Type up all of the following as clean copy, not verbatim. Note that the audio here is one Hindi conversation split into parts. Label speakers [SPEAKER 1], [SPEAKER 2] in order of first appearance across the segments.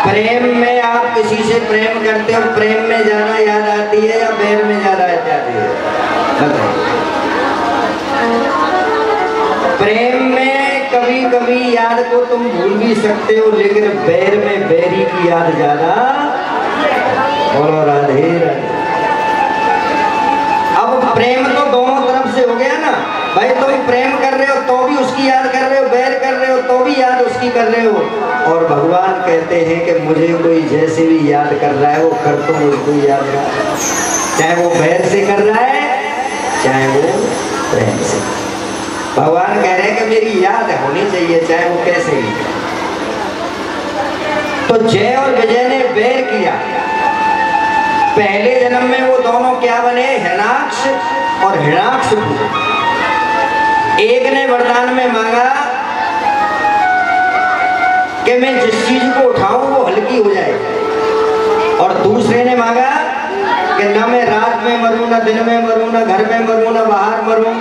[SPEAKER 1] प्रेम में आप किसी से प्रेम करते हो, प्रेम में ज्यादा याद आती है या बैर में ज्यादा याद आती है? बताइए। प्रेम में कभी कभी याद को तुम भूल भी सकते हो, लेकिन बैर में बैरी की याद ज्यादा। बोलो राधे राधे। अब प्रेम तो दोनों तरफ से हो गया ना भाई, तुम प्रेम कर रहे हो तो भी उसकी याद कर रहे हो, बैर कर रहे हो तो भी याद उसकी कर रहे हो। और भगवान कहते हैं कि मुझे कोई जैसे भी याद कर रहा है वो कर तो मुझको याद रहा है, चाहे वो बैर से कर रहा है चाहे वो प्रेम से। भगवान कह रहे हैं कि मेरी याद होनी चाहिए चाहे वो कैसे ही। तो जय और विजय ने बैर किया। पहले जन्म में वो दोनों क्या बने? हिरणाक्ष और हिरण्याक्ष। एक ने वरदान में मांगा कि मैं जिस चीज को उठाऊं वो हल्की हो जाए, और दूसरे ने मांगा कि ना मैं रात में मरूं, ना दिन में मरूं, ना घर में मरूं, ना बाहर मरूं,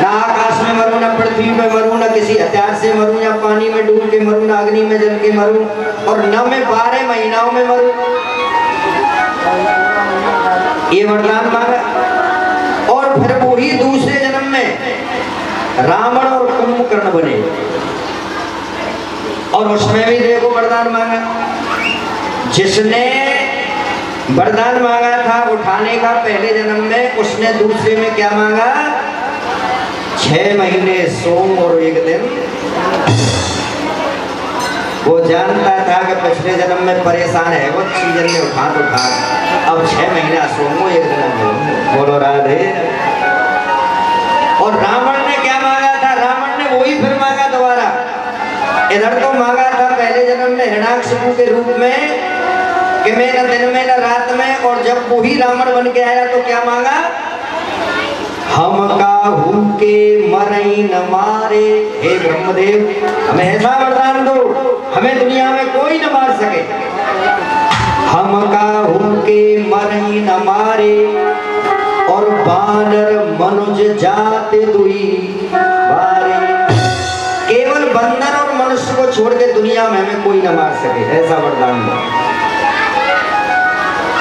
[SPEAKER 1] ना आकाश में मरूं, ना पृथ्वी पे मरूं, ना किसी हथियार से मरूं, या पानी में डूब के मरूं, ना अग्नि में जल के मरूं, और न मैं 12 महीनों में मरूं। ये वरदान मांगा। और फिर वही दूसरे जन्म में रावण और कुंभकर्ण बने, और उसमें भी देखो वरदान मांगा। जिसने वरदान मांगा था उठाने का पहले जन्म में, उसने दूसरे में क्या मांगा? 6 महीने सोम और 1 दिन। वो जानता था कि पिछले जन्म में परेशान है वो, सीजन में उठा, अब 6 महीना सोमो 1 दिन। बोलो राधे। और रावण ने क्या मांगा था? रावण ने वही फिर मांगा दोबारा। इधर तो मांगा था पहले जन्म में हिरण्याक्ष के रूप में कि मैं न दिन में न रात में, और जब वही रावण बन के आया तो क्या मांगा? हम काहू के मरई न मारे। हे ब्रह्मदेव, हमें ऐसा वरदान दो हमें दुनिया में कोई न मार सके। हम काहू के मरई न मारे, और बानर मनुज जात दुई बारे। केवल बंदर और मनुष्य को छोड़ के दुनिया में हमें कोई न मार सके, ऐसा वरदान दो।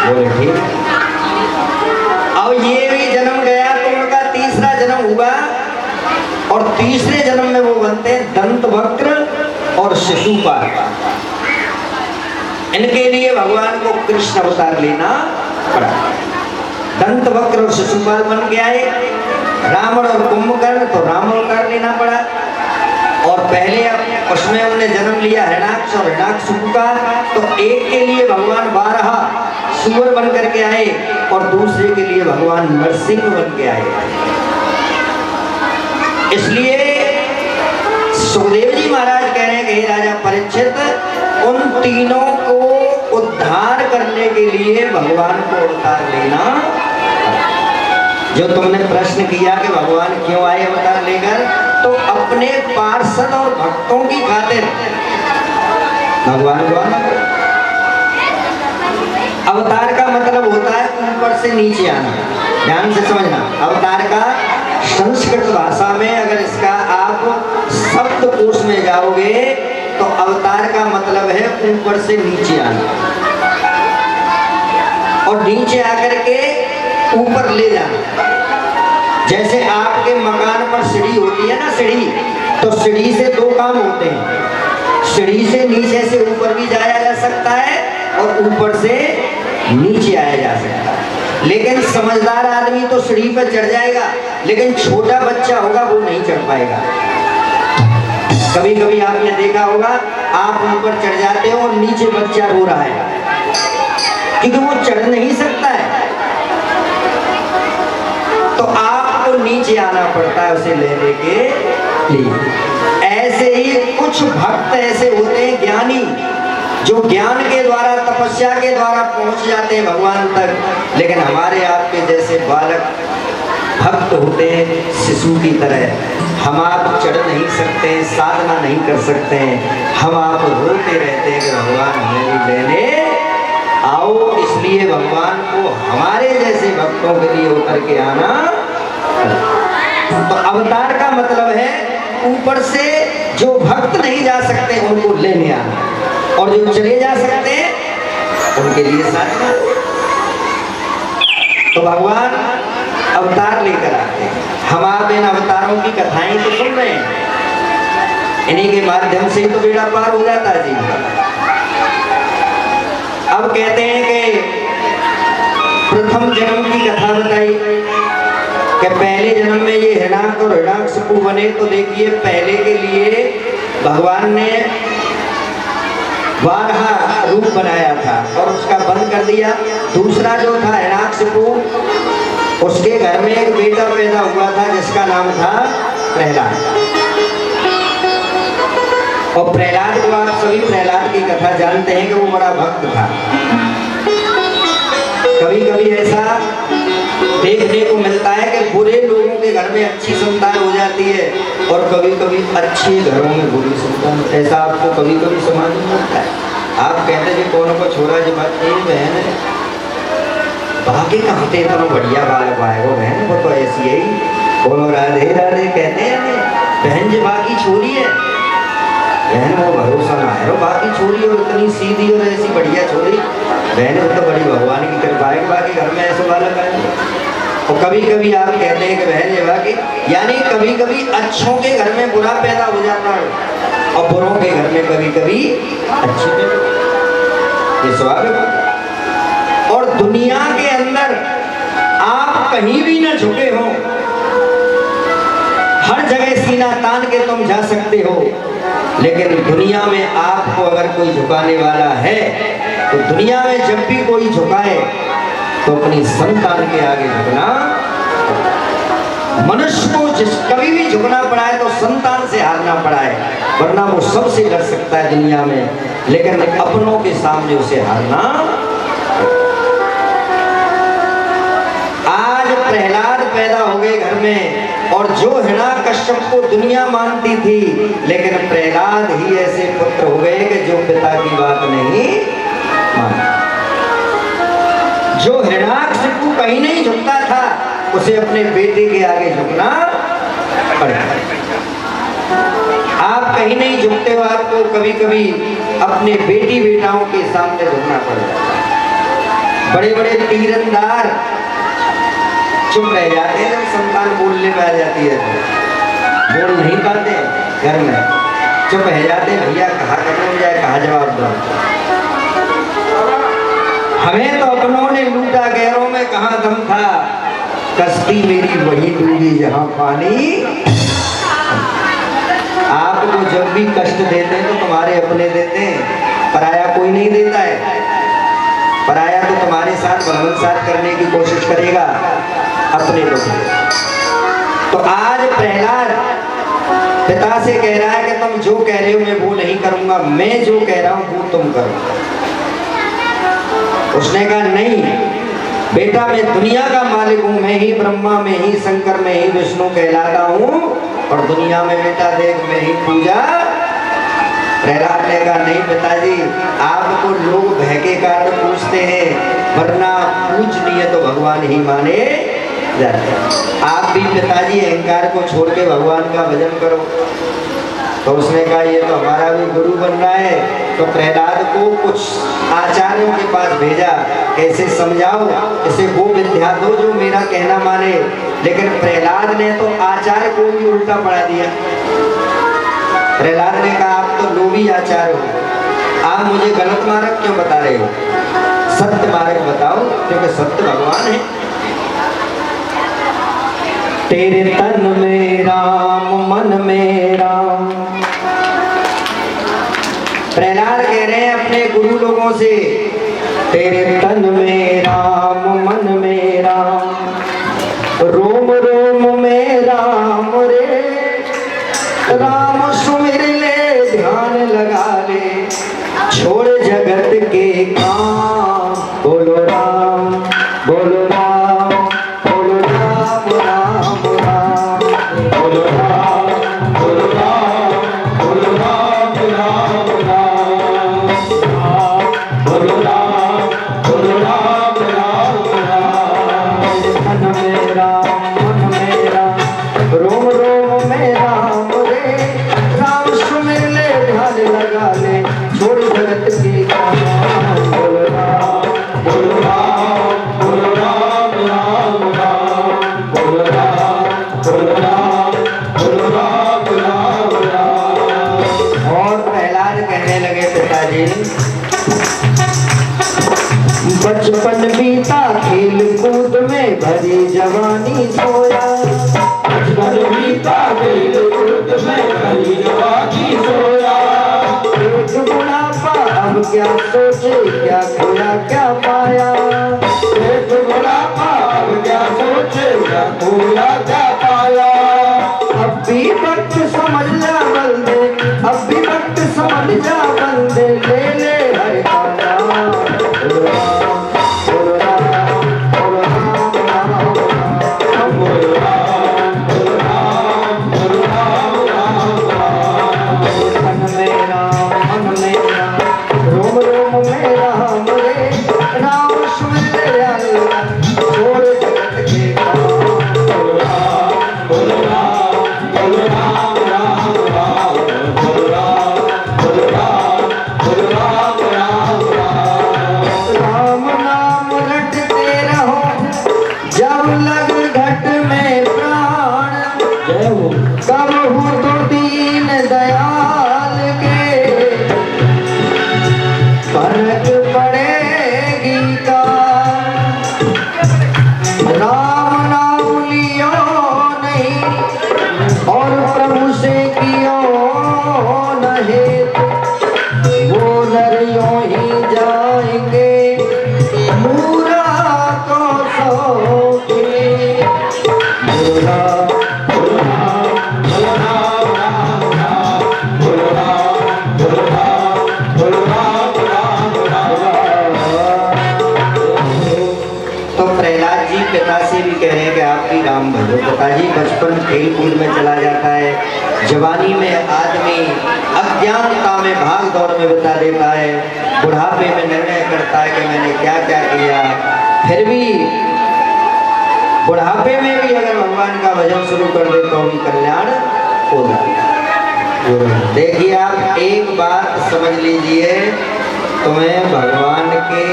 [SPEAKER 1] बोले ठीक। अब ये भी जन्म गया तो उनका तीसरा जन्म हुआ, और तीसरे जन्म में वो बनते हैं दंतवक्र और शिशुपाल। इनके लिए भगवान को कृष्ण अवतार लेना पड़ा। दंतवक्र और शिशुपाल बन के आए। रावण और कुंभकर्ण तो राम अवतार लेना पड़ा। और पहले उसमें उन्होंने जन्म लिया हिरण्याक्ष और हिरण्याक्ष का, तो एक के लिए भगवान 12 सूअर बन करके आए, और दूसरे के लिए भगवान नरसिंह बन के आए। इसलिए सुखदेव जी महाराज कह रहे हैं कि हे राजा परीक्षित, उन तीनों को उद्धार करने के लिए भगवान को अवतार लेना। जो तुमने प्रश्न किया कि भगवान क्यों आए अवतार लेकर, तो अपने पार्षद और भक्तों की खातिर भगवान को आना। अवतार का मतलब होता है ऊपर से नीचे आना। ध्यान से समझना, अवतार का संस्कृत भाषा में अगर इसका आप शब्दकोश में जाओगे तो अवतार का मतलब है ऊपर से नीचे आना, और नीचे आकर के ऊपर ले जाना। जैसे आपके मकान पर सीढ़ी होती है ना, सीढ़ी, तो सीढ़ी से 2 काम होते हैं। सीढ़ी से नीचे से ऊपर भी जाया जा सकता है, और ऊपर से नीचे आया जा सकता है। लेकिन समझदार आदमी तो सीढ़ी पर चढ़ जाएगा, लेकिन छोटा बच्चा होगा वो नहीं चढ़ पाएगा। कभी कभी आपने देखा होगा, आप ऊपर चढ़ जाते हो और नीचे बच्चा रो रहा है, क्योंकि वो चढ़ नहीं सकता है, तो आपको नीचे आना पड़ता है उसे लेने के लिए। ऐसे ही कुछ भक्त ऐसे होते हैं ज्ञानी, जो ज्ञान के द्वारा, तपस्या के द्वारा पहुंच जाते हैं भगवान तक। लेकिन हमारे आपके जैसे बालक भक्त होते हैं शिशु की तरह, हम आप चढ़ नहीं सकते हैं, साधना नहीं कर सकते हैं, हम आप रोते रहते हैं कि भगवान हमें भी लेने आओ। इसलिए भगवान को हमारे जैसे भक्तों के लिए उतर के आना। तो अवतार का मतलब है ऊपर से जो भक्त नहीं जा सकते उनको लेने आना, और और जो चले जा सकते हैं उनके लिए साधना। तो भगवान अवतार लेकर आते हैं। हम आप इन अवतारों की कथाएं तो सुन रहे हैं, इन्हीं के माध्यम से ही तो बेड़ा पार हो जाता है जीवन का। अब कहते हैं कि प्रथम जन्म की कथा बताई कि पहले जन्म में ये हिरणाक और हिरण्याकशिपु बने। तो देखिए पहले के लिए भगवान ने वाराह रूप बनाया था और उसका बंद कर दिया। दूसरा जो था हिरण्याकशिपु, उसके घर में एक बेटा पैदा हुआ था जिसका नाम था प्रहलाद। और प्रहलाद को आप सभी प्रहलाद की कथा जानते हैं कि वो बड़ा भक्त था। कभी कभी ऐसा देखने को मिलता है कि बुरे लोगों के घर में अच्छी संतान हो जाती है और कभी कभी अच्छे घरों में बुरी संतान। ऐसा आपको कभी कभी समाज में मिलता है। आप कहते हैं कौन को छोड़ा जी बात नहीं बहन है, बाकी कहाँ थे इतना बढ़िया बालक आएगा बहन, वो तो ऐसी है ही। बोलो राधे राधे कहते हैं बहन जी बाकी छोरी है, बहन वो भरोसा ना है, बाकी छोरी और इतनी सीधी और ऐसी बढ़िया छोरी बहन, वो तो बड़ी भगवान की कृपा है। बाकी घर में ऐसे बालक आए। और कभी कभी आप कहते हैं कि बहन ये बाकी, यानी कभी कभी अच्छों के घर में बुरा पैदा हो जाता है और बुरों के घर में कभी कभी अच्छे। ये स्वागत। और दुनिया के अंदर आप कहीं भी ना झुके हो, हर जगह सीना तान के तुम जा सकते हो, लेकिन दुनिया में आपको अगर कोई झुकाने वाला है तो दुनिया में जब भी कोई झुकाए तो अपनी संतान के आगे झुकना। मनुष्य को जिस कभी भी झुकना पड़ा है तो संतान से हारना पड़ा है, वरना वो सबसे लड़ सकता है दुनिया में, लेकिन अपनों के सामने उसे हारना। आज प्रहलाद पैदा हो गए घर में और जो हिरण्याकश्यप को दुनिया मानती थी, लेकिन प्रहलाद ही ऐसे पुत्र हो गए कि जो पिता की बात नहीं मानता। जो हिरण्याकशिपु कहीं नहीं झुकता था उसे अपने बेटे के आगे झुकना पड़ा। आप कहीं नहीं झुकते हो, आपको कभी कभी अपने बेटी बेटाओं के सामने झुकना पड़ता। बड़े बड़े तीरंदाज चुप रह जाते हैं जब संतान बोलने में आ जाती है, बोल नहीं पाते घर में, चुप रह जाते भैया कहाँ खत्म जाए, कहाँ जवाब दो। हमें तो अपनों ने लूटा, गैरों में कहाँ दम था, कश्ती मेरी वही डूबी जहाँ पानी। आपको जब भी कष्ट देते हैं तो तुम्हारे अपने देते हैं, पराया कोई नहीं देता है। पराया तो तुम्हारे साथ भ्रमण करने की कोशिश करेगा, अपने लोग। तो आज प्रहलाद पिता से कह रहा है कि तुम जो कह रहे हो मैं वो नहीं करूंगा, मैं जो कह रहा हूं वो तुम करो। उसने कहा नहीं बेटा, मैं दुनिया का मालिक हूं, मैं ही ब्रह्मा, मैं ही शंकर, मैं ही विष्णु कहलाता हूं और दुनिया में बेटा देख मैं ही पूजा। प्रहलाद ने कहा नहीं पिताजी, आपको लोग भय के कारण पूछते हैं, वरना पूजनीय तो भगवान ही माने जाते हैं। आप भी पिताजी अहंकार को छोड़ के भगवान का भजन करो। तो उसने कहा ये तो हमारा भी गुरु बन रहा है। तो प्रहलाद को कुछ आचार्यों के पास भेजा, कैसे समझाओ इसे वो विद्या दो जो मेरा कहना माने। लेकिन प्रहलाद ने तो आचार्य को भी उल्टा पढ़ा दिया। प्रहलाद ने कहा आप तो लोभी आचार्य हो, आप मुझे गलत मार्ग क्यों बता रहे हो, सत्य मार्ग बताओ, क्योंकि सत्य भगवान है। तेरे तन में राम मन में राम। प्रहलाद कह रहे हैं अपने गुरु लोगों से, तेरे तन में राम मन में राम, रोम रोम में राम रे, राम सुमिर ले ध्यान लगा ले, छोड़ जगत के काम, बोलो राम बोलो राम बोलो राम राम राम, बोलो राम बोलो राम बोलो राम राम राम, बोलो राम बोलो राम राम राम। मन में राम मन में राम, रोम रोम में राम रे, राम सुमिर ले ध्यान लगा ले, छोड़ जगत के काम। बोल राम बोल राम बोल राम राम राम बोल राम बोल राम बोल राम राम राम। और प्रहलाद कहने लगे पिताजी बचपन बीता खेल कूद में भरी जवानी सोया। बचपन बीता खेल कूद में भरी जवानी सोया। एक बुढ़ापा अब क्या सोचे क्या खोया क्या पाया। एक बुढ़ापा अब क्या सोचे क्या खोया क्या पाया। अब भी वक्त समझ जा बंदे अब भी वक्त समझ जा बंदे ले ले हर का नाम। पिताजी बचपन खेल कूद में चला जाता है। जवानी में आदमी अज्ञानता में भाग दौड़ में बिता देता है। बुढ़ापे में निर्णय करता है कि मैंने क्या क्या किया। फिर भी बुढ़ापे में भी अगर भगवान का भजन शुरू कर दे तो भी कल्याण होगा। देखिए आप एक बात समझ लीजिए, तुम्हें भगवान के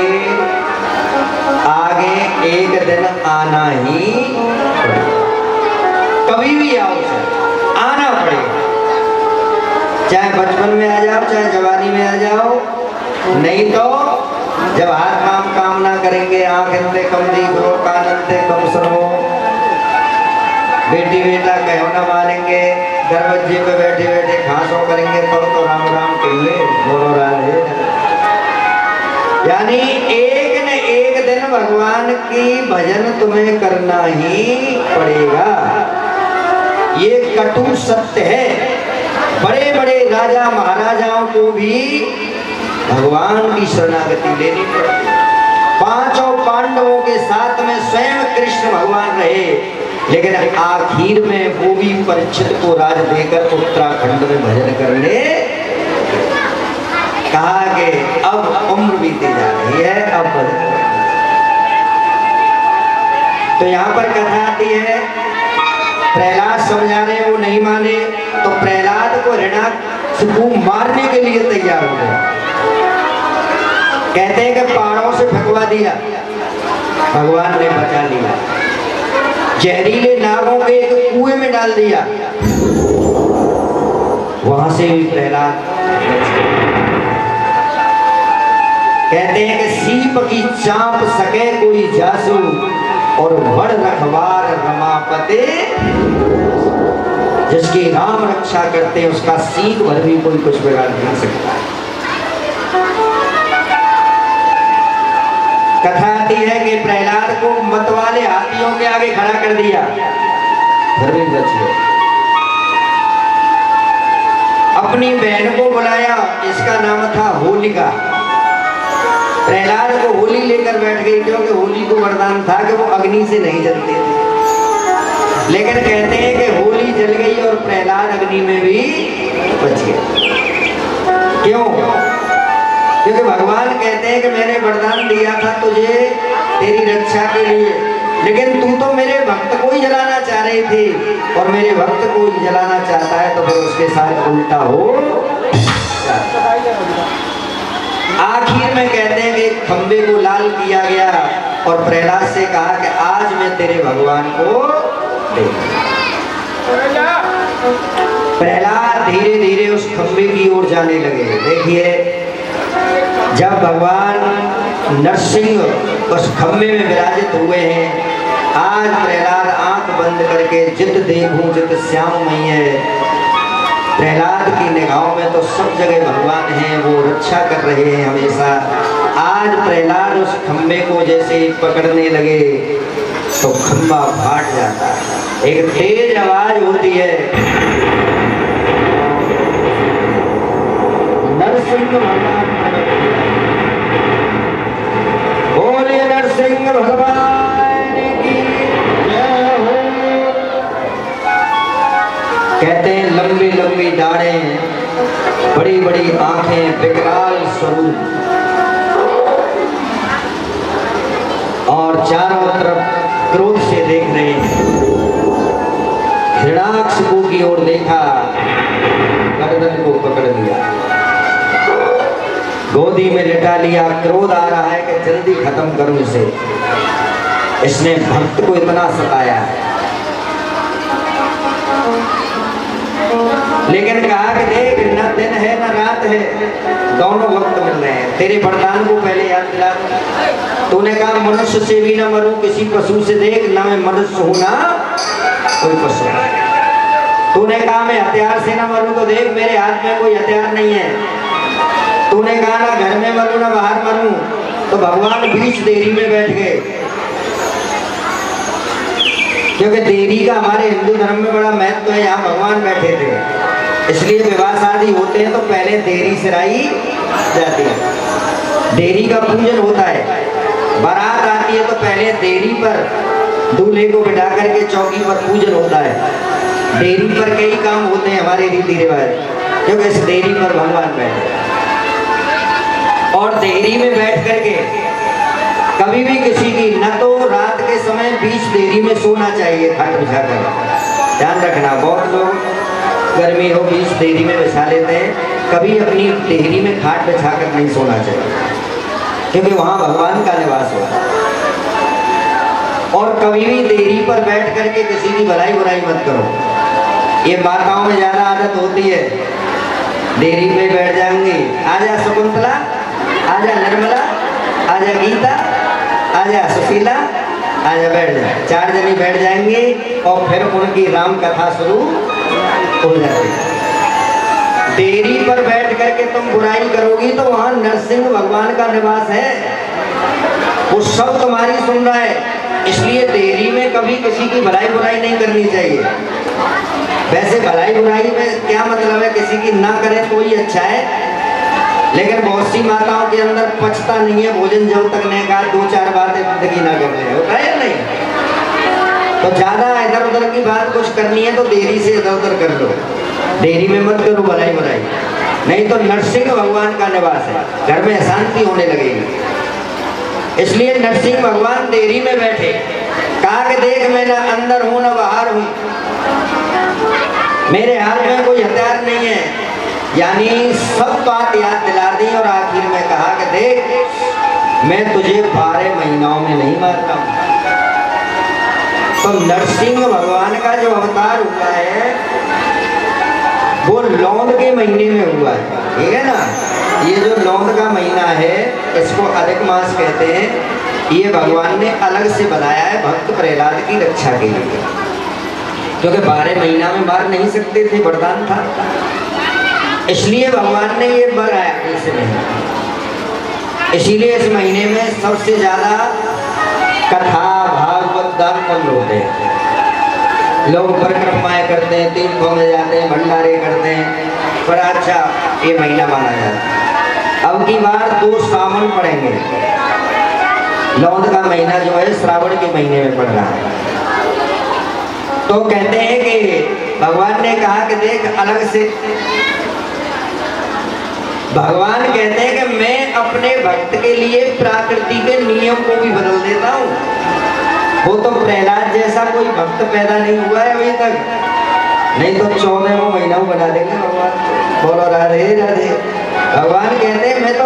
[SPEAKER 1] आगे एक दिन आना ही पड़ेगा। कभी भी आओ आना पड़ेगा, चाहे बचपन में आ जाओ चाहे जवानी में आ जाओ। नहीं तो जब हाथ काम ना करेंगे, आंख अंते कम दीखो कान अंते कम सुनो, बेटी बेटा कहो ना मानेंगे, दरवाजे पे बैठे बैठे घासों करेंगे तो राम राम कहेंगे दोनों राधे। यानी एक न एक दिन भगवान की भजन तुम्हें करना ही पड़ेगा। ये कटु सत्य है। बड़े बड़े राजा महाराजाओं को भी भगवान की शरणागति लेनी पड़ी। पांचों पांडवों के साथ में स्वयं कृष्ण भगवान रहे, लेकिन आखिर में वो भी परीक्षित को राज देकर उत्तराखंड में भजन करने कहा कि अब उम्र बीती जा रही है, अब भजन। तो यहाँ पर कथा आती है, प्रहलाद समझाने वो नहीं माने तो प्रहलाद को हिरण्याक्ष मारने के लिए तैयार हो गए। कहते हैं कि पहाड़ों से फेंकवा दिया, भगवान ने बचा लिया। जहरीले नागों के एक कुएं में डाल दिया, वहां से भी प्रहलाद। कहते हैं कि सीप की चांप सके कोई जासू और बड़ रखवार रमापते, जिसकी राम रक्षा करते हैं उसका सीख भर भी कोई कुछ बिगाड़ नहीं सकता। कथा आती है कि प्रहलाद को मत वाले हाथियों के आगे खड़ा कर दिया, फिर भी बच गए। अपनी बहन को बुलाया, इसका नाम था होलिका। प्रहलाद को होली लेकर बैठ गई, क्योंकि होली को वरदान था कि वो अग्नि से नहीं जलते थे। लेकिन कहते हैं कि होली जल गई और प्रहलाद अग्नि में भी बच गए। क्यों? क्योंकि भगवान कहते हैं कि मैंने वरदान दिया था तुझे तेरी रक्षा के लिए, लेकिन तू तो मेरे भक्त को ही जलाना चाह रही थी, और मेरे भक्त को ही जलाना चाहता है तो फिर उसके साथ उल्टा हो। एक खंबे को लाल किया गया और प्रहलाद से कहा कि आज मैं तेरे भगवान को देख। प्रहलाद धीरे धीरे उस खंबे की ओर जाने लगे। देखिए, जब भगवान नरसिंह उस खंबे में विराजित हुए हैं, आज प्रहलाद आंख बंद करके जित देखूं जित श्याम मई है। प्रहलाद की निगाहों में तो सब जगह भगवान हैं, वो रक्षा कर रहे हैं हमेशा। आज प्रहलाद उस खंबे को जैसे पकड़ने लगे तो खंबा फाट जाता है। एक तेज आवाज होती है, नरसिंह भगवान बोलिए, नरसिंह भगवान की जय हो। कहते हैं लंबी लंबी दाढ़ें, बड़ी बड़ी आंखें, विकराल स्वरूप और चारों तरफ क्रोध से देख रहे हैं। हिरण्याकशिपु की ओर देखा, गर्दन को पकड़ लिया, गोदी में लिटा लिया। क्रोध आ रहा है कि जल्दी खत्म करूं इसे। इसने भक्त को इतना सताया, लेकिन कहा कि देख, न दिन है न रात है, दोनों वक्त मिल रहे हैं। तेरे वरदान को पहले याद दिला। तूने कहा मनुष्य से भी न मरूं, किसी पशु से। देख, ना मैं मनुष्य हूं ना कोई पशु। तूने कहा मैं हथियार से न मरूं, तो देख मेरे हाथ में कोई हथियार नहीं है। तूने कहा ना घर में मरूं ना बाहर मरूं, तो भगवान बीच देरी में बैठ गए। क्योंकि देरी का हमारे हिंदू धर्म में बड़ा महत्व है। यहाँ भगवान बैठे थे, इसलिए विवाह शादी होते हैं तो पहले देरी सिराई जाती है, देरी का पूजन होता है। बारात आती है तो पहले देरी पर दूल्हे को बिठा करके चौकी पर पूजन होता है। देरी पर कई काम होते हैं हमारे रीति रिवाज, क्योंकि इस देरी पर भगवान बैठे। और देरी में बैठ करके कभी भी किसी की, न तो रात के समय बीच देरी में सोना चाहिए खाट बिछा कर, ध्यान रखना। बहुत लोग गर्मी हो बीच देरी में बिछा लेते हैं, कभी अपनी देरी में खाट बिछा कर नहीं सोना चाहिए, क्योंकि वहाँ भगवान का निवास होगा। और कभी भी देरी पर बैठ करके किसी की भलाई बुराई मत करो। ये माताओं में ज़्यादा आदत होती है, देरी पे बैठ जाएंगी। आजा शकुंतला, आजा निर्मला, आजा गीता, आजा सुशीला, आजा बैठ जा। 4 जनी बैठ जाएंगे और फिर उनकी राम कथा शुरू हो जाती है। देरी पर बैठ करके तुम बुराई करोगी तो वहाँ नरसिंह भगवान का निवास है, वो सब तुम्हारी सुन रहा है। इसलिए देरी में कभी किसी की भलाई बुराई नहीं करनी चाहिए। वैसे भलाई बुराई में क्या मतलब है, किसी की ना करें तो ही अच्छा है, लेकिन बहुत सी माताओं के अंदर पचता नहीं है भोजन जब तक नहीं कहा, 2-4 बातें जिंदगी ना करने, होता है नहीं। तो ज्यादा इधर उधर की बात कुछ करनी है तो देरी से इधर उधर कर लो, देरी में मत करो भलाई बुराई, नहीं तो नरसिंह भगवान का निवास है, घर में अशांति होने लगेगी। इसलिए नरसिंह भगवान देरी में बैठे, कहा कि देख मैं ना अंदर हूं ना बाहर हूं, मेरे हाथ में कोई हथियार नहीं है, यानी सब बात याद दिला दी। और आखिर में कहा कि देख मैं तुझे 12 महीनों में नहीं मारता हूं। तो नरसिंह भगवान का जो अवतार हुआ है वो लौंद के महीने में हुआ है, ठीक है ना। ये जो लौंद का महीना है इसको अधिक मास कहते हैं। ये भगवान ने अलग से बनाया है भक्त प्रहलाद की रक्षा के लिए, क्योंकि 12 महीना में मार नहीं सकते थे, वरदान था, इसलिए भगवान ने ये बनाया इस महीने। इसीलिए इस महीने में सबसे ज्यादा कथा भागवत दान होते हैं, लोग परिक्रमाएं करते हैं, तीर्थों में जाते हैं, भंडारे करते हैं, बड़ा अच्छा ये महीना माना जाता है। अब की बार 2 श्रावण पड़ेंगे, लौंद का महीना जो है श्रावण के महीने में पड़ रहा है। तो कहते हैं कि भगवान ने कहा कि देख अलग से, भगवान कहते हैं कि मैं अपने भक्त के लिए प्रकृति के नियम को भी बदल देता हूँ। वो तो प्रहलाद जैसा कोई भक्त पैदा नहीं हुआ है अभी तक, नहीं तो 14वां महीना बना देंगे भगवान। बोलो राधे राधे। भगवान कहते हैं मैं तो